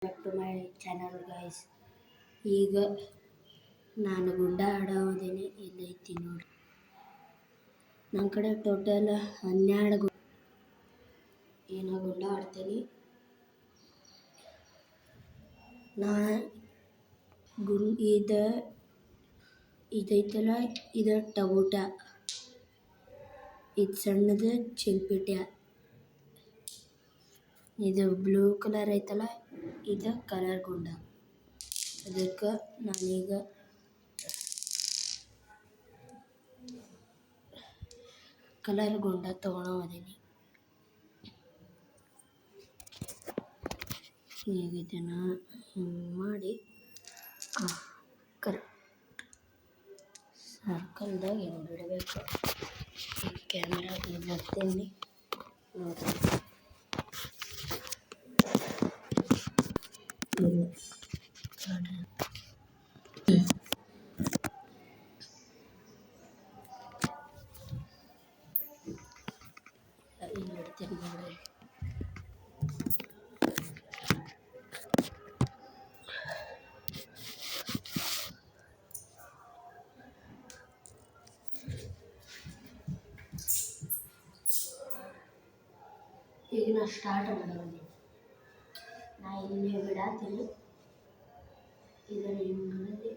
Back to my channel guys. ಈಗ ನಾನು ಗುಂಡ ಆಡೋದೇನೆ ಇಲ್ಲೈತಿ ನೋಡಿ. ನನ್ನ ಕಡೆ ಟೋಟಲ್ 12 ಗುಂಡ ಆಡ್ತೀನಿ. ಇದೈತಲ್ಲ, ಇದು ಟೊಮೊಟ, ಇದು ಸಣ್ಣದು ಚಿಂಪಿಟ್ಯ, ಇದು ಬ್ಲೂ ಕಲರ್ ಐತಲ್ಲ, ಇದು ಕಲರ್ ಗುಂಡ. ಅದಕ್ಕೆ ನಾನೀಗ ಕಲರ್ ಗುಂಡ ತೊಗೊಳೋದೀನಿ. ಈಗ ಇದನ್ನು ಹಿಂಗೆ ಮಾಡಿ ಕರೆಕ್ಟ್ ಸರ್ಕಲ್ದಾಗ ಹಿಂಗೆ ಬಿಡಬೇಕು. ಈ ಕ್ಯಾಮ್ರಾ ಬರ್ತೀನಿ ನೋಡಿ. ಇಲ್ಲಿ ಬಿಡ್ತೀನಿ ನೋಡಿ. ಈಗ ನಾ ಸ್ಟಾರ್ಟ್ ಮಾಡೋದು. ನಾ ಇಲ್ಲಿ ಬಿಡಾತೀನಿ. ಇದನ್ನು ಹಿಂಗೆ ಮಾಡಿ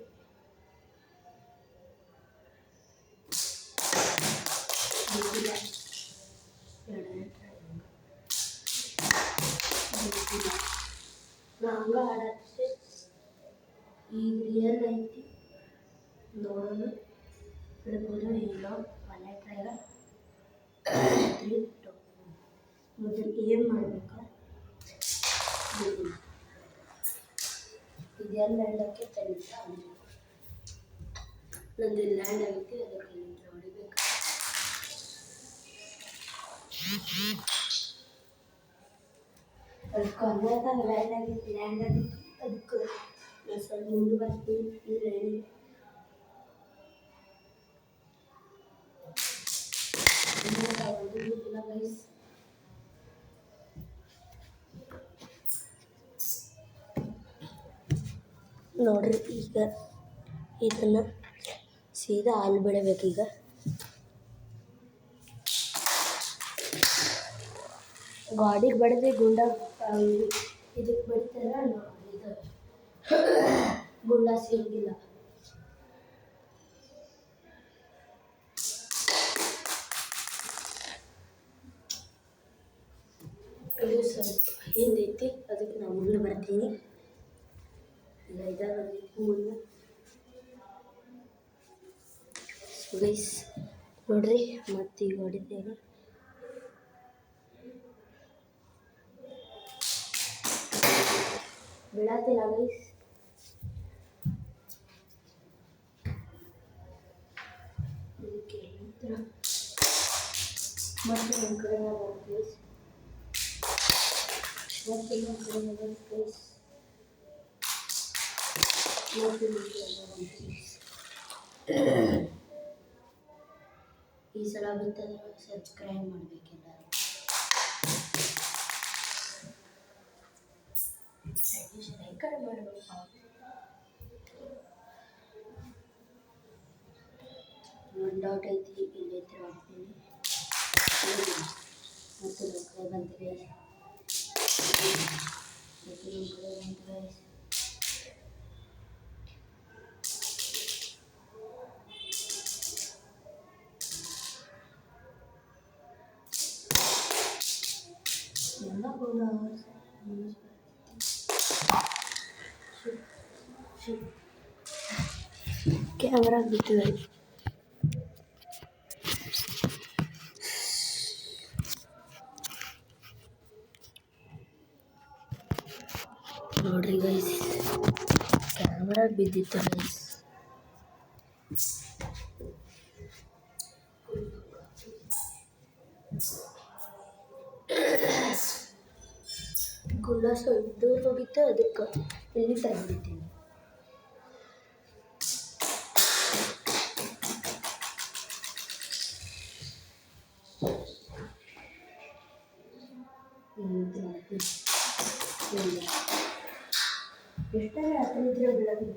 ನಾ ಹಂಗೆ ಆಡತ್ತೆ. ಈಗ ರಿಯಲ್ ಐತಿ ನೋಡೋಣ. ಬಿಡ್ಬೋದು ಇಲ್ಲ ಒಳ್ಳೆ ಟ್ರೈಗ ಮೊದಲು ಏನು ಮಾಡ್ಬೇಕು, ಇದೆಲ್ಲ ಲ್ಯಾಂಡಕ್ಕೆ ತನಿಖ ಆಗಬೇಕು. ನಂದು ಲ್ಯಾಂಡ್ ಆಗೈತಿ, ಅದಕ್ಕೆ ಹೊಡಿಬೇಕು. ಅದಕ್ಕೆ ಅಲ್ಲದಾಗ ಲ್ಯಾಂಡ್ ಆಗೈತಿ, ಅದಕ್ಕೆ ನಾನು ಸ್ವಲ್ಪ ಮುಂದೆ ಬರ್ತೀನಿ. ಇಲ್ಲ ಗೈಸ್, ನೋಡ್ರಿ. ಈಗ ಇದನ್ನು ಸೀದಾ ಹಾಲು ಬಿಡಬೇಕು. ಈಗ ಗಾಡಿಗೆ ಬಡಿದ್ರೆ ಗುಂಡ ಇದಕ್ಕೆ ಬಡಿತಾರ, ಇದು ಗುಂಡ ಸಿಗೋದಿಲ್ಲ. ಇದು ಸ್ವಲ್ಪ ಹಿಂದೈತಿ, ಅದಕ್ಕೆ ನಾನು ಮುಂದೆ ಬರ್ತೀನಿ. ಇಲ್ಲ ಇದಾಗೈತಿ ಮುಂದೆ. ಗೈಸ್ ನೋಡ್ರಿ, ಮತ್ತೆ ಈಗ ಹೊಡಿತೇನೆ. ಬಿಡತ್ತಿಲ್ಲ ಗೈಸ್. ಇದಕ್ಕೆ ಮತ್ತೆ ನಮ್ಮ ಕಡೆ ಗೈಸ್, ಮತ್ತೆ ನಮ್ಮ ಕಡೆ ಗೈಸ್, ಈ ಸಲ ಬಿತ್ತಂದ್ರೆ ಸಬ್ಸ್ಕ್ರೈಬ್ ಮಾಡಬೇಕೆಲ್ಲರೂ. ಕಡೆ ಮಾಡಬೇಕು. ಒಂದು ಡೌಟ್ ಐತಿ, ಇಲ್ಲಿ ಐತಿ ಮಾಡ್ತೀನಿ. ಮತ್ತು ನಮ್ಮ ಕಡೆ ಬಂತು ಗೈಸ್, ಎಲ್ಲ ಕ್ಯಾಮ್ರಾ ಬಿಟ್ಟಿದೆ. ನೋಡ್ರಿ ಗೈಸ್, ಕ್ಯಾಮ್ರಾ ಬಿದ್ದಿತ್ತು ಗೈಸ್. ಗುಂಡ ಸ್ವಲ್ಪ ದೂರ ಹೋಗಿತ್ತು, ಅದಕ್ಕೆ ಇಲ್ಲಿ ತಂದಿದ್ದೀನಿ. ಎಷ್ಟರ ಹತ್ತಿರ ಬೆಳಗ್ಗೆ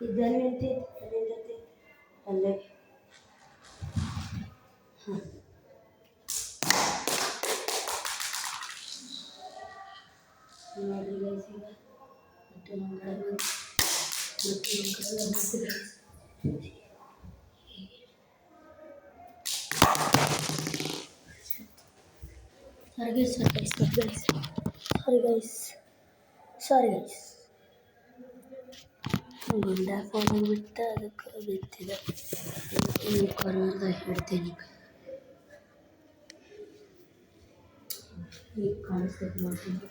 ಇದನ್ನು ನಿಂತೈತೆ ಅಲ್ಲೇ ಹಾಂ ನೋಡಿ ಗೈಸ್ ಈಗ ಮತ್ತು ನಮ್ಮ ಕಡೆ ಸಾರಿ ಗೈಸ್ ಗುಂಡ ಫೋನ್ ಬಿಟ್ಟು ಅದಕ್ಕೆ ಬಿತ್ತಿದೆ ಈ ಕಾರ್ನರ್ದಾಗ ಹೇಳ್ತೇನೆ ಈಗ ಕಾಣಿಸ್ತೈತೆ ನೋಡ್ತೀನಿ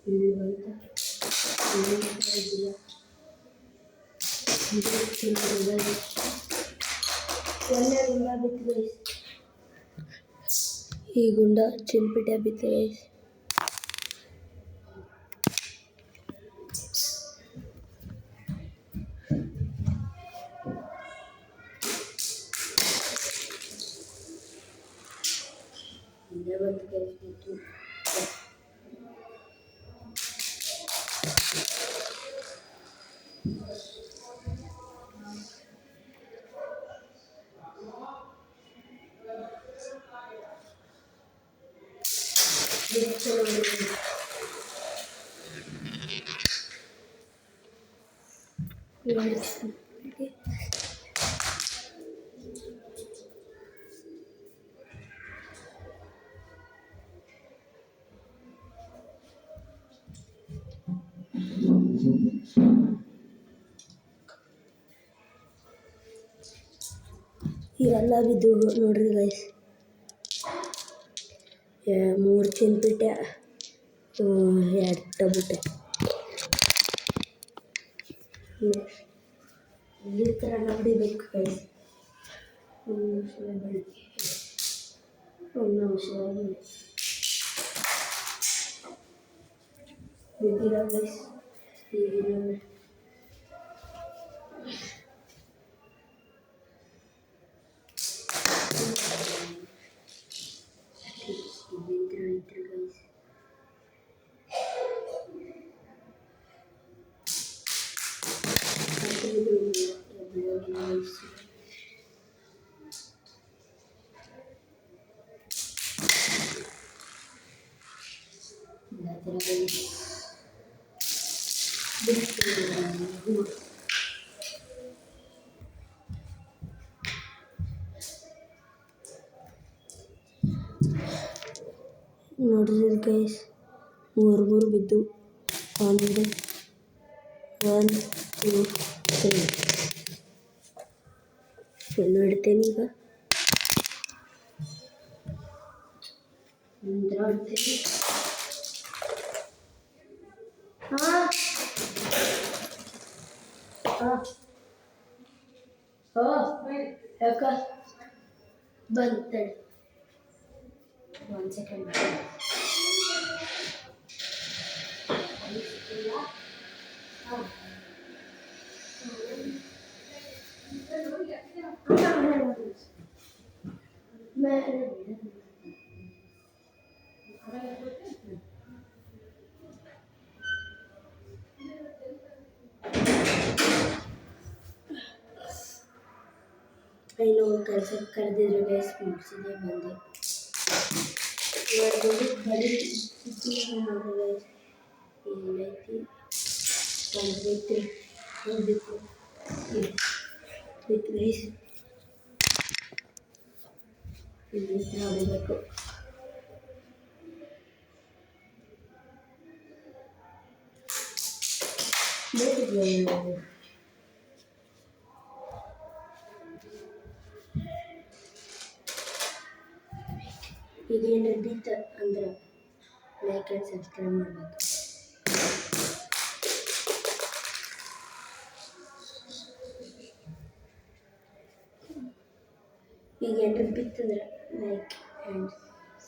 ಇಲ್ಲಿ ಬಂತ ಒಳ್ಳೆ ಗುಂಡ ಬಿತ್ತು ಗೈಸ್ ಈ ಗುಂಡ ಚಿಲ್ಪಿಟ್ಟೆ ಬಿತ್ತು ಗೈಸ್ ಇಲ್ಲೇ ಬಂತು ಗೈಸ್ ಬಿತ್ತು ಇವೆಲ್ಲ ಬಿದ್ದು ನೋಡ್ರಿ ಗೈಸ್ 3 ಚಿನ್ಪಿಟ್ಟೆ 2 ಟೊಬಿಟ್ಟೆ ಈ ಥರ ನೋಡಿಬೇಕು ಗೈಸ್ ಒಂದು ನಿಮಿಷ ಬಿದ್ದಿಲ್ಲ ಗೈಸ್ ಈಗಿನ ನೋಡ್ರಿ ಗೈಸ್ 3 ಬಿದ್ದು 1 2 3 ಎಲ್ಲೂ ಇಡ್ತೇನೆ ಈಗ ಇಡ್ತೇನೆ ಯಾಕ ಬಂತೆ 1 ಸೆಕೆಂಡ್ ಐನೋ ಕೆಲಸಕ್ಕೆ ಕರೆದಿದ್ರು ಗೈಸ್ ಮುಗಿಸಿದೆ ಬಂದೆ ಬರೀ ನೋಡ್ರಿ ಗೈಸ್ ಏನೈತಿ ಬಂದೈತಿ ಹೋಗ್ಬೇಕು ಬಿತ್ತು ಗೈಸ್ ಇಲ್ಲಿ ನೋಡಬೇಕು ಇದೇನು ಬಿತ್ತು ಅಂದ್ರೆ ಲೈಕ್ ಆ್ಯಂಡ್ ಸಬ್ಸ್ಕ್ರೈಬ್ ಮಾಡಬೇಕು ಈಗ ಏನಾರ ಬಿತ್ತಂದ್ರೆ ಲೈಕ್ ಆ್ಯಂಡ್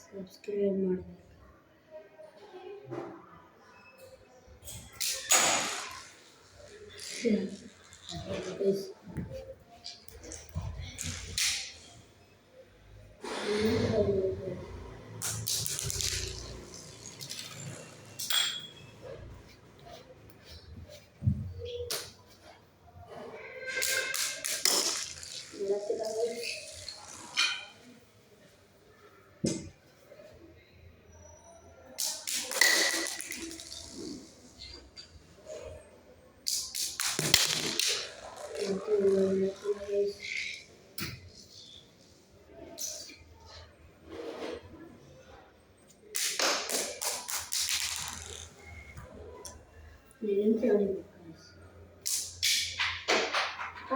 ಸಬ್ಸ್ಕ್ರೈಬ್ ಮಾಡಬೇಕು.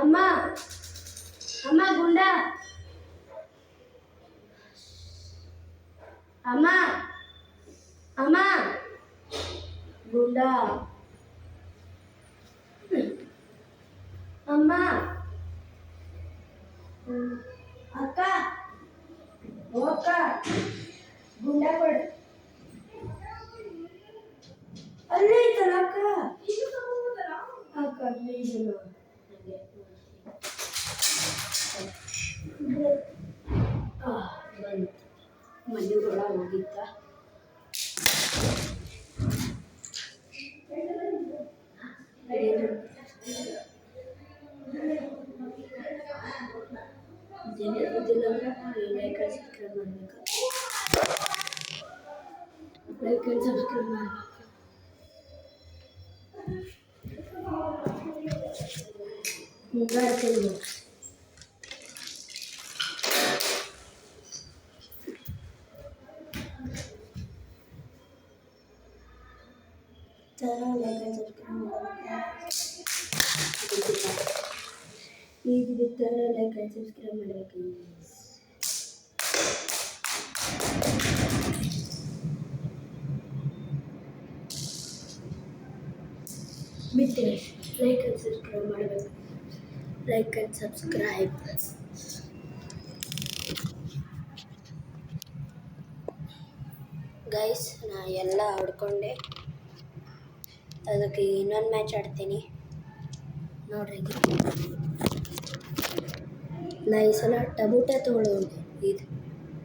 ಅಮ್ಮ ಅಮ್ಮ ಗುಂಡ ಅಮ್ಮ ಅಮ್ಮ ಗುಂಡ ಅಮ್ಮ ಅಕ್ಕ ಓ ಅಕ್ಕ ಗುಂಡ ಕೊಡು ಅಲ್ಲೇ ಐತಲ್ಲ ಅಕ್ಕ ಅಕ್ಕ ಪ್ಲೀಸ್ ಬಂತು ಮನೆ ಒಳಗೆ ಹೋಗಿತ್ತ ಗೊತ್ತಿಲ್ಲ ಅಂದ್ರೆ ಲೈಕ್ ಆ್ಯಂಡ್ ಸಬ್ಸ್ಕ್ರೈಬ್ ಮಾಡಬೇಕು. ಲೈಕ್ ಆ್ಯಂಡ್ ಸಬ್ಸ್ಕ್ರೈಬ್ ಮಾಡಬೇಕು. ಮುಂಗಾಡ್ತೀನಿ ಥರ ಲೈಕ್ ಆ್ಯಂಡ್ ಸಬ್ಸ್ಕ್ರೈಬ್ ಮಾಡಬೇಕು. ಈಗ ಬಿತ್ತರ ಲೈಕ್ ಆ್ಯಂಡ್ ಸಬ್ಸ್ಕ್ರೈಬ್ ಮಾಡಬೇಕು. ಬಿತ್ತರೆ ಲೈಕ್ ಆ್ಯಂಡ್ ಸಬ್ಸ್ಕ್ರೈಬ್ ಮಾಡಬೇಕು. Like and subscribe. ಗೈಸ್ ನಾ ಎಲ್ಲ ಆಡ್ಕೊಂಡೆ, ಅದಕ್ಕೆ ಇನ್ನೊಂದು ಮ್ಯಾಚ್ ಆಡ್ತೀನಿ ನೋಡ್ರಿ. ನಾ ಈ ಸಲ ಟಬೂಟ ತೊಗೊಳ್ಳೋದು ಇದು